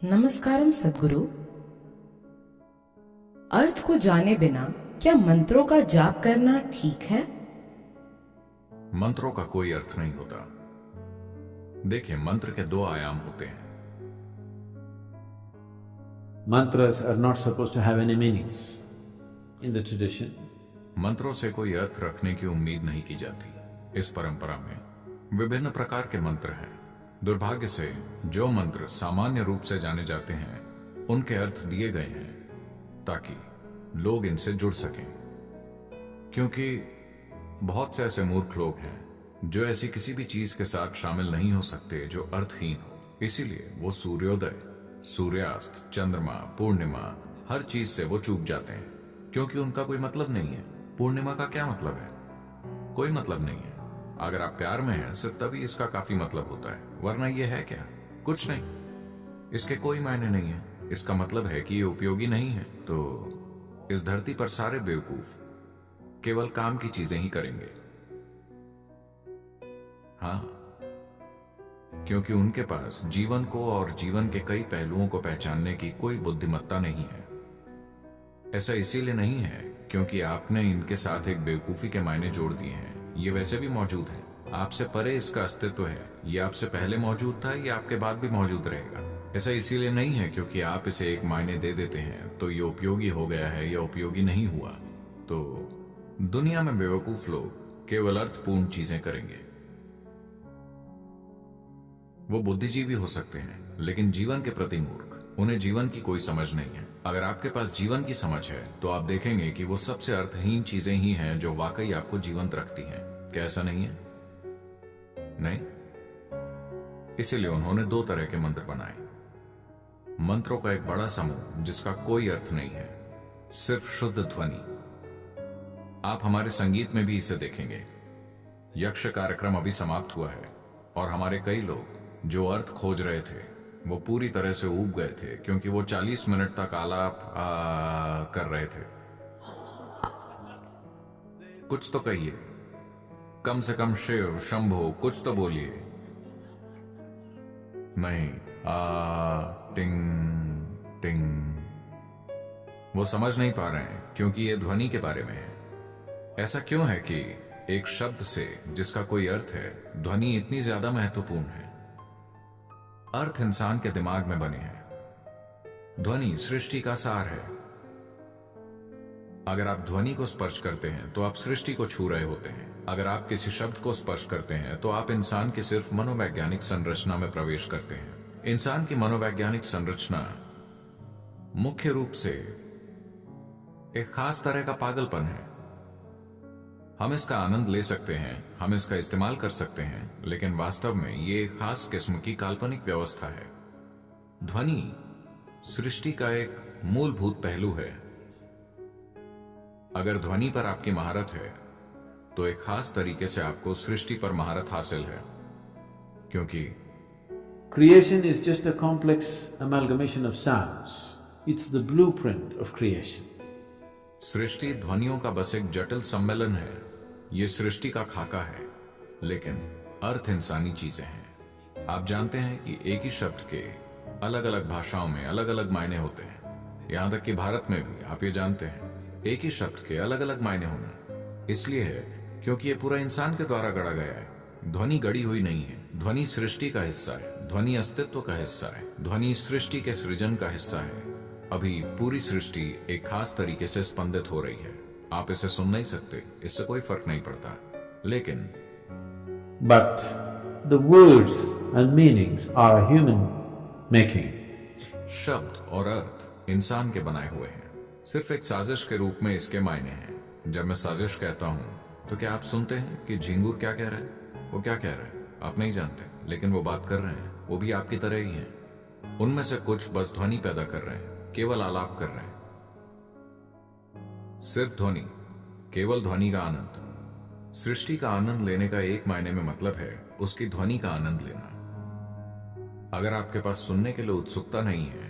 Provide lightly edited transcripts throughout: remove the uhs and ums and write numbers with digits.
नमस्कारम सद्गुरु। अर्थ को जाने बिना क्या मंत्रों का जाप करना ठीक है? मंत्रों का कोई अर्थ नहीं होता। देखिए, मंत्र के दो आयाम होते हैं। Mantras are not supposed to have any meanings in the tradition. मंत्रों से कोई अर्थ रखने की उम्मीद नहीं की जाती। इस परंपरा में विभिन्न प्रकार के मंत्र हैं। दुर्भाग्य से जो मंत्र सामान्य रूप से जाने जाते हैं उनके अर्थ दिए गए हैं ताकि लोग इनसे जुड़ सकें, क्योंकि बहुत से ऐसे मूर्ख लोग हैं जो ऐसी किसी भी चीज के साथ शामिल नहीं हो सकते जो अर्थहीन हो। इसीलिए वो सूर्योदय, सूर्यास्त, चंद्रमा, पूर्णिमा, हर चीज से वो चूक जाते हैं, क्योंकि उनका कोई मतलब नहीं है। पूर्णिमा का क्या मतलब है? कोई मतलब नहीं है। अगर आप प्यार में हैं सिर्फ तभी इसका काफी मतलब होता है, वरना ये है क्या? कुछ नहीं। इसके कोई मायने नहीं है। इसका मतलब है कि ये उपयोगी नहीं है। तो इस धरती पर सारे बेवकूफ केवल काम की चीजें ही करेंगे। हाँ, क्योंकि उनके पास जीवन को और जीवन के कई पहलुओं को पहचानने की कोई बुद्धिमत्ता नहीं है। ऐसा इसीलिए नहीं है क्योंकि आपने इनके साथ एक बेवकूफी के मायने जोड़ दिए हैं। ये वैसे भी मौजूद है, आपसे परे इसका अस्तित्व है। ये आपसे पहले मौजूद था, ये आपके बाद भी मौजूद रहेगा। ऐसा इसीलिए नहीं है क्योंकि आप इसे एक मायने दे देते हैं तो ये उपयोगी हो गया है या उपयोगी नहीं हुआ। तो दुनिया में बेवकूफ लोग केवल अर्थपूर्ण चीजें करेंगे। वो बुद्धिजीवी हो सकते हैं लेकिन जीवन के प्रति मूर्ख। उन्हें जीवन की कोई समझ नहीं है। अगर आपके पास जीवन की समझ है तो आप देखेंगे कि वो सबसे अर्थहीन चीजें ही हैं जो वाकई आपको जीवंत रखती हैं। क्या ऐसा नहीं है? नहीं। इसीलिए उन्होंने दो तरह के मंत्र बनाए। मंत्रों का एक बड़ा समूह जिसका कोई अर्थ नहीं है, सिर्फ शुद्ध ध्वनि। आप हमारे संगीत में भी इसे देखेंगे। यक्ष कार्यक्रम अभी समाप्त हुआ है और हमारे कई लोग जो अर्थ खोज रहे थे वो पूरी तरह से ऊब गए थे, क्योंकि वो 40 मिनट तक आलाप कर रहे थे। कुछ तो कहिए, कम से कम शिव, शंभो, कुछ तो बोलिए। नहीं, टिंग टिंग। वो समझ नहीं पा रहे हैं क्योंकि ये ध्वनि के बारे में है। ऐसा क्यों है कि एक शब्द से जिसका कोई अर्थ है, ध्वनि इतनी ज्यादा महत्वपूर्ण है? अर्थ इंसान के दिमाग में बने हैं। ध्वनि सृष्टि का सार है। अगर आप ध्वनि को स्पर्श करते हैं तो आप सृष्टि को छू रहे होते हैं। अगर आप किसी शब्द को स्पर्श करते हैं तो आप इंसान की सिर्फ मनोवैज्ञानिक संरचना में प्रवेश करते हैं। इंसान की मनोवैज्ञानिक संरचना मुख्य रूप से एक खास तरह का पागलपन है। हम इसका आनंद ले सकते हैं, हम इसका इस्तेमाल कर सकते हैं, लेकिन वास्तव में ये एक खास किस्म की काल्पनिक व्यवस्था है। ध्वनि सृष्टि का एक मूलभूत पहलू है। अगर ध्वनि पर आपकी महारत है तो एक खास तरीके से आपको सृष्टि पर महारत हासिल है, क्योंकि Creation is just a complex amalgamation of sounds. It's the blueprint of creation. सृष्टि ध्वनियों का बस एक जटिल सम्मेलन है। ये सृष्टि का खाका है, लेकिन अर्थ इंसानी चीजें हैं। आप जानते हैं कि एक ही शब्द के अलग अलग भाषाओं में अलग अलग मायने होते हैं। यहां तक कि भारत में भी आप ये जानते हैं, एक ही शब्द के अलग अलग मायने होना इसलिए है क्योंकि ये पूरा इंसान के द्वारा गढ़ा गया है। ध्वनि गढ़ी हुई नहीं है। ध्वनि सृष्टि का हिस्सा है। ध्वनि अस्तित्व का हिस्सा है। ध्वनि सृष्टि के सृजन का हिस्सा है। अभी पूरी सृष्टि एक खास तरीके से स्पंदित हो रही है। आप इसे सुन नहीं सकते, इससे कोई फर्क नहीं पड़ता, लेकिन But the words and meanings are human making. शब्द और अर्थ इंसान के बनाए हुए हैं। सिर्फ एक साजिश के रूप में इसके मायने हैं। जब मैं साजिश कहता हूं तो क्या आप सुनते हैं कि झिंगुर क्या कह रहा है? वो क्या कह रहा है आप नहीं जानते, लेकिन वो बात कर रहे हैं। वो भी आपकी तरह ही हैं। उनमें से कुछ बस ध्वनि पैदा कर रहे हैं, केवल आलाप कर रहे हैं। सिर्फ ध्वनि, केवल ध्वनि का आनंद। सृष्टि का आनंद लेने का एक मायने में मतलब है उसकी ध्वनि का आनंद लेना। अगर आपके पास सुनने के लिए उत्सुकता नहीं है,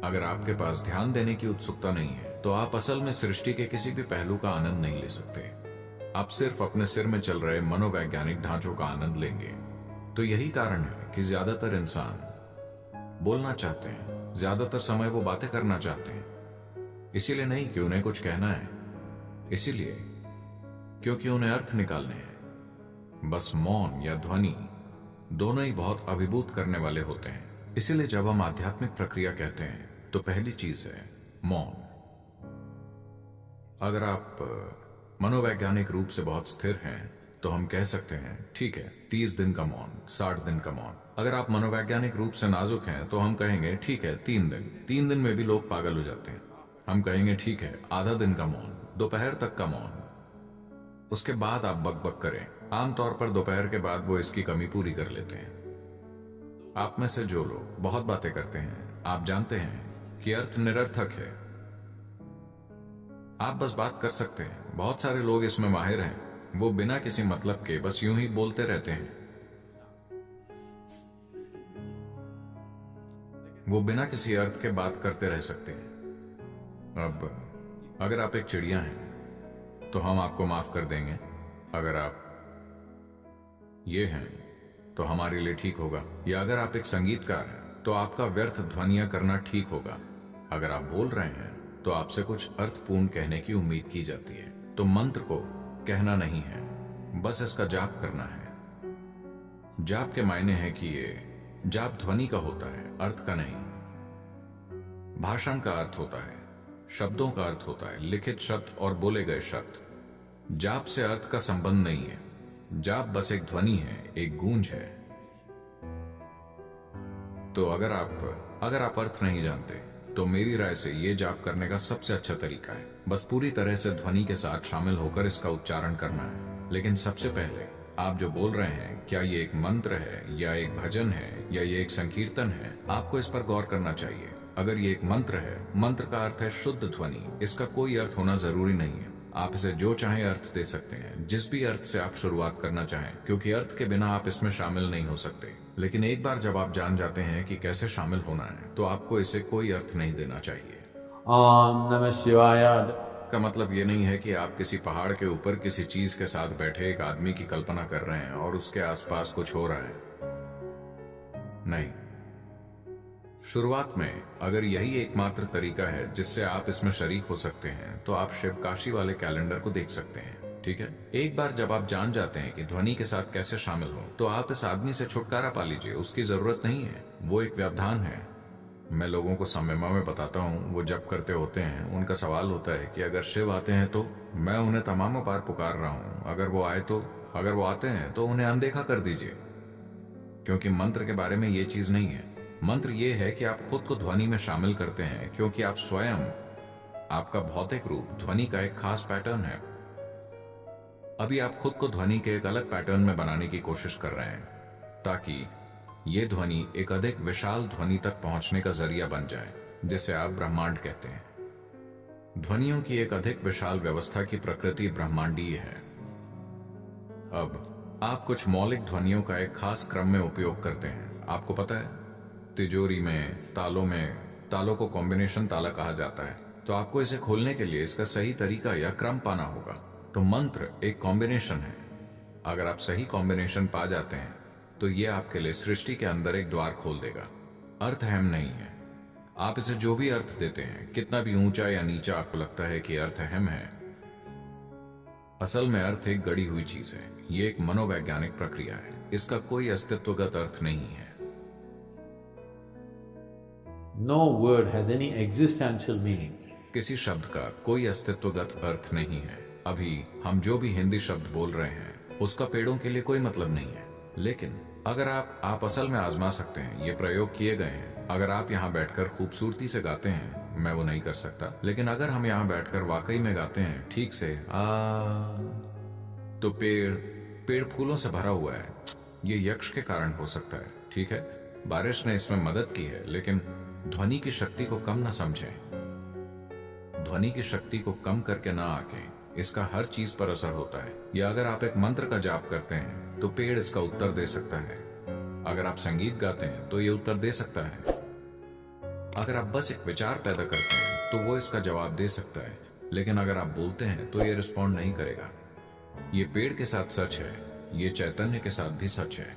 अगर आपके पास ध्यान देने की उत्सुकता नहीं है, तो आप असल में सृष्टि के किसी भी पहलू का आनंद नहीं ले सकते। आप सिर्फ अपने सिर में चल रहे मनोवैज्ञानिक ढांचों का आनंद लेंगे। तो यही कारण है कि ज्यादातर इंसान बोलना चाहते हैं, ज्यादातर समय वो बातें करना चाहते हैं। इसीलिए नहीं कि उन्हें कुछ कहना है, इसीलिए क्योंकि उन्हें अर्थ निकालने हैं। बस मौन या ध्वनि दोनों ही बहुत अभिभूत करने वाले होते हैं। इसीलिए जब हम आध्यात्मिक प्रक्रिया कहते हैं तो पहली चीज है मौन। अगर आप मनोवैज्ञानिक रूप से बहुत स्थिर हैं तो हम कह सकते हैं ठीक है 30 दिन का मौन, 60 दिन का मौन। अगर आप मनोवैज्ञानिक रूप से नाजुक हैं तो हम कहेंगे ठीक है 3 दिन। 3 दिन में भी लोग पागल हो जाते हैं। हम कहेंगे ठीक है आधा दिन का मौन, दोपहर तक का मौन। उसके बाद आप बकबक करें। आमतौर पर दोपहर के बाद वो इसकी कमी पूरी कर लेते हैं। आप में से जो लोग बहुत बातें करते हैं, आप जानते हैं कि अर्थ निरर्थक है। आप बस बात कर सकते हैं। बहुत सारे लोग इसमें माहिर हैं। वो बिना किसी मतलब के बस यूं ही बोलते रहते हैं। वो बिना किसी अर्थ के बात करते रह सकते हैं। अब अगर आप एक चिड़िया हैं तो हम आपको माफ कर देंगे। अगर आप ये हैं तो हमारे लिए ठीक होगा। या अगर आप एक संगीतकार हैं तो आपका व्यर्थ ध्वनियां करना ठीक होगा। अगर आप बोल रहे हैं तो आपसे कुछ अर्थपूर्ण कहने की उम्मीद की जाती है। तो मंत्र को कहना नहीं है, बस इसका जाप करना है। जाप के मायने है कि ये जाप ध्वनि का होता है, अर्थ का नहीं। भाषण का अर्थ होता है, शब्दों का अर्थ होता है, लिखित शब्द और बोले गए शब्द। जाप से अर्थ का संबंध नहीं है। जाप बस एक ध्वनि है, एक गूंज है। तो अगर आप अर्थ नहीं जानते तो मेरी राय से ये जाप करने का सबसे अच्छा तरीका है बस पूरी तरह से ध्वनि के साथ शामिल होकर इसका उच्चारण करना है। लेकिन सबसे पहले आप जो बोल रहे हैं, क्या ये एक मंत्र है या एक भजन है या ये एक संकीर्तन है, आपको इस पर गौर करना चाहिए। अगर ये एक मंत्र है, मंत्र का अर्थ है शुद्ध ध्वनि। इसका कोई अर्थ होना जरूरी नहीं है। आप इसे जो चाहे अर्थ दे सकते हैं, जिस भी अर्थ से आप शुरुआत करना चाहें, क्योंकि अर्थ के बिना आप इसमें शामिल नहीं हो सकते। लेकिन एक बार जब आप जान जाते हैं कि कैसे शामिल होना है तो आपको इसे कोई अर्थ नहीं देना चाहिए। ओम नमः शिवाय का मतलब ये नहीं है कि आप किसी पहाड़ के ऊपर किसी चीज के साथ बैठे एक आदमी की कल्पना कर रहे हैं और उसके आसपास कुछ हो रहा है। नहीं, शुरुआत में अगर यही एकमात्र तरीका है जिससे आप इसमें शरीक हो सकते हैं तो आप शिवकाशी वाले कैलेंडर को देख सकते हैं। ठीक है, एक बार जब आप जान जाते हैं कि ध्वनि के साथ कैसे शामिल हो तो आप इस आदमी से छुटकारा पा लीजिए। उसकी जरूरत नहीं है, वो एक व्यवधान है। मैं लोगों को सम्यमा में बताता हूँ, वो जब करते होते हैं उनका सवाल होता है कि अगर शिव आते हैं तो मैं उन्हें तमामों बार पुकार रहा हूँ, अगर वो आते हैं तो उन्हें अनदेखा कर दीजिए। क्योंकि मंत्र के बारे में ये चीज नहीं है। मंत्र ये है कि आप खुद को ध्वनि में शामिल करते हैं, क्योंकि आप स्वयं, आपका भौतिक रूप ध्वनि का एक खास पैटर्न है। अभी आप खुद को ध्वनि के एक अलग पैटर्न में बनाने की कोशिश कर रहे हैं ताकि ये ध्वनि एक अधिक विशाल ध्वनि तक पहुंचने का जरिया बन जाए, जिसे आप ब्रह्मांड कहते हैं। ध्वनियों की एक अधिक विशाल व्यवस्था की प्रकृति ब्रह्मांडीय है। अब आप कुछ मौलिक ध्वनियों का एक खास क्रम में उपयोग करते हैं। आपको पता है, तिजोरी में तालों को कॉम्बिनेशन ताला कहा जाता है। तो आपको इसे खोलने के लिए इसका सही तरीका या क्रम पाना होगा। तो मंत्र एक कॉम्बिनेशन है। अगर आप सही कॉम्बिनेशन पा जाते हैं तो ये आपके लिए सृष्टि के अंदर एक द्वार खोल देगा। अर्थ अहम नहीं है। आप इसे जो भी अर्थ देते हैं, कितना भी ऊंचा या नीचा आपको लगता है कि अर्थ अहम है, असल में अर्थ एक गढ़ी हुई चीज है। ये एक मनोवैज्ञानिक प्रक्रिया है। इसका कोई अस्तित्वगत अर्थ नहीं है। No word has any existential meaning. किसी शब्द का कोई अस्तित्वगत अर्थ नहीं है। अभी हम जो भी हिंदी शब्द बोल रहे हैं उसका पेड़ों के लिए कोई मतलब नहीं है। लेकिन अगर आप असल में आजमा सकते हैं, ये प्रयोग किए गए हैं। अगर आप यहाँ बैठकर खूबसूरती से गाते हैं, मैं वो नहीं कर सकता, लेकिन अगर हम यहाँ बैठकर वाकई में गाते हैं ठीक से तो पेड़ फूलों से भरा हुआ है। ये यक्ष के कारण हो सकता है। ठीक है, बारिश ने इसमें मदद की है, लेकिन ध्वनि की शक्ति को कम न समझें। ध्वनि की शक्ति को कम करके ना आंकें। इसका हर चीज पर असर होता है। या अगर आप एक मंत्र का जाप करते हैं तो पेड़ इसका उत्तर दे सकता है। अगर आप संगीत गाते हैं तो ये उत्तर दे सकता है। अगर आप बस एक विचार पैदा करते हैं तो वो इसका जवाब दे सकता है। लेकिन अगर आप बोलते हैं तो ये रिस्पॉन्ड नहीं करेगा। ये पेड़ के साथ सच है, ये चैतन्य के साथ भी सच है।